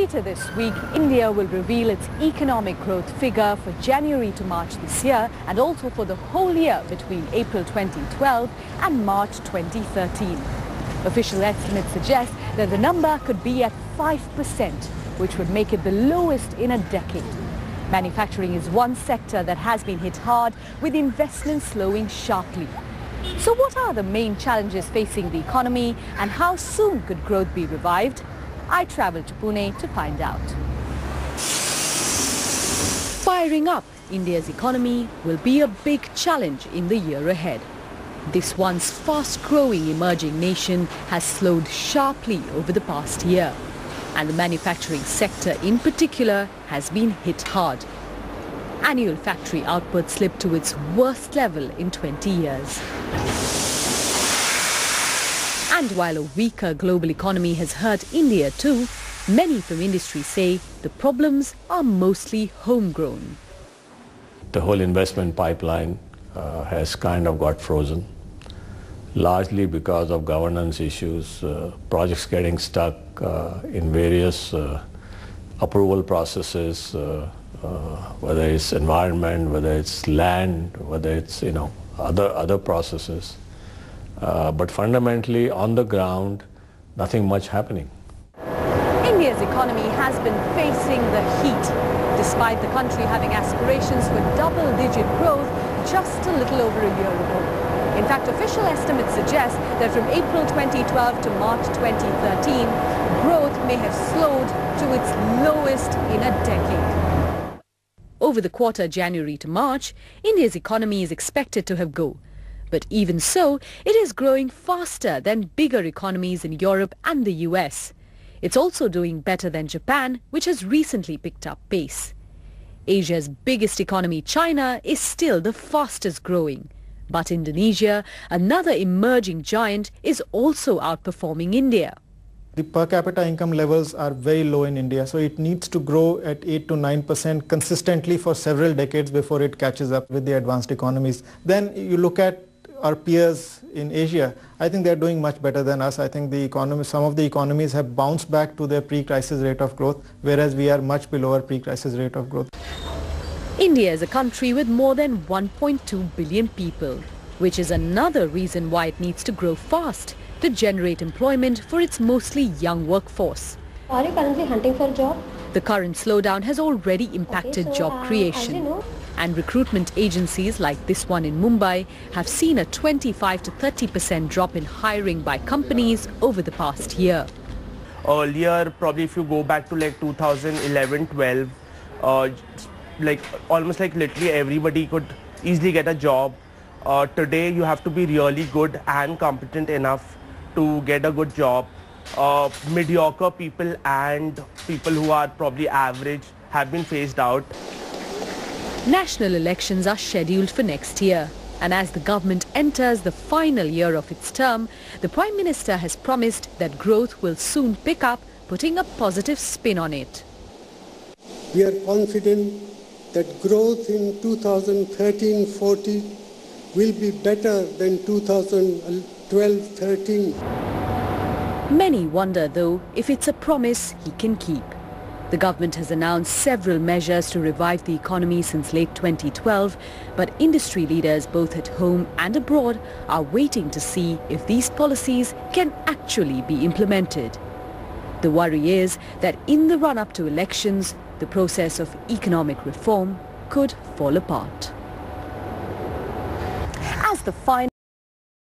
Later this week, India will reveal its economic growth figure for January to March this year and also for the whole year between April 2012 and March 2013. Official estimates suggest that the number could be at 5%, which would make it the lowest in a decade. Manufacturing is one sector that has been hit hard, with investments slowing sharply. So what are the main challenges facing the economy and how soon could growth be revived? I travelled to Pune to find out. Firing up India's economy will be a big challenge in the year ahead. This once fast-growing emerging nation has slowed sharply over the past year, and the manufacturing sector in particular has been hit hard. Annual factory output slipped to its worst level in 20 years. And while a weaker global economy has hurt India too, many from industry say the problems are mostly homegrown. The whole investment pipeline has kind of got frozen, largely because of governance issues, projects getting stuck in various approval processes, whether it's environment, whether it's land, whether it's other processes. But fundamentally, on the ground, nothing much happening. India's economy has been facing the heat, despite the country having aspirations for double-digit growth just a little over a year ago. In fact, official estimates suggest that from April 2012 to March 2013, growth may have slowed to its lowest in a decade. Over the quarter January to March, India's economy is expected to have grown. But even so, it is growing faster than bigger economies in Europe and the US. It's also doing better than Japan, which has recently picked up pace. Asia's biggest economy, China, is still the fastest growing. But Indonesia, another emerging giant, is also outperforming India. The per capita income levels are very low in India, so it needs to grow at 8 to 9% consistently for several decades before it catches up with the advanced economies. Then you look at our peers in Asia. I think they're doing much better than us. I think some of the economies have bounced back to their pre-crisis rate of growth, whereas we are much below our pre-crisis rate of growth. India is a country with more than 1.2 billion people, which is another reason why it needs to grow fast to generate employment for its mostly young workforce. Are you currently hunting for a job? The current slowdown has already impacted job creation. And recruitment agencies like this one in Mumbai have seen a 25 to 30% drop in hiring by companies over the past year. Earlier, probably if you go back to like 2011-12, almost like literally everybody could easily get a job. Today you have to be really good and competent enough to get a good job. Mediocre people and people who are probably average have been phased out. National elections are scheduled for next year, and as the government enters the final year of its term, the Prime Minister has promised that growth will soon pick up, putting a positive spin on it. We are confident that growth in 2013-14 will be better than 2012-13. Many wonder, though, if it's a promise he can keep. The government has announced several measures to revive the economy since late 2012, but industry leaders both at home and abroad are waiting to see if these policies can actually be implemented. The worry is that in the run-up to elections, the process of economic reform could fall apart. As the final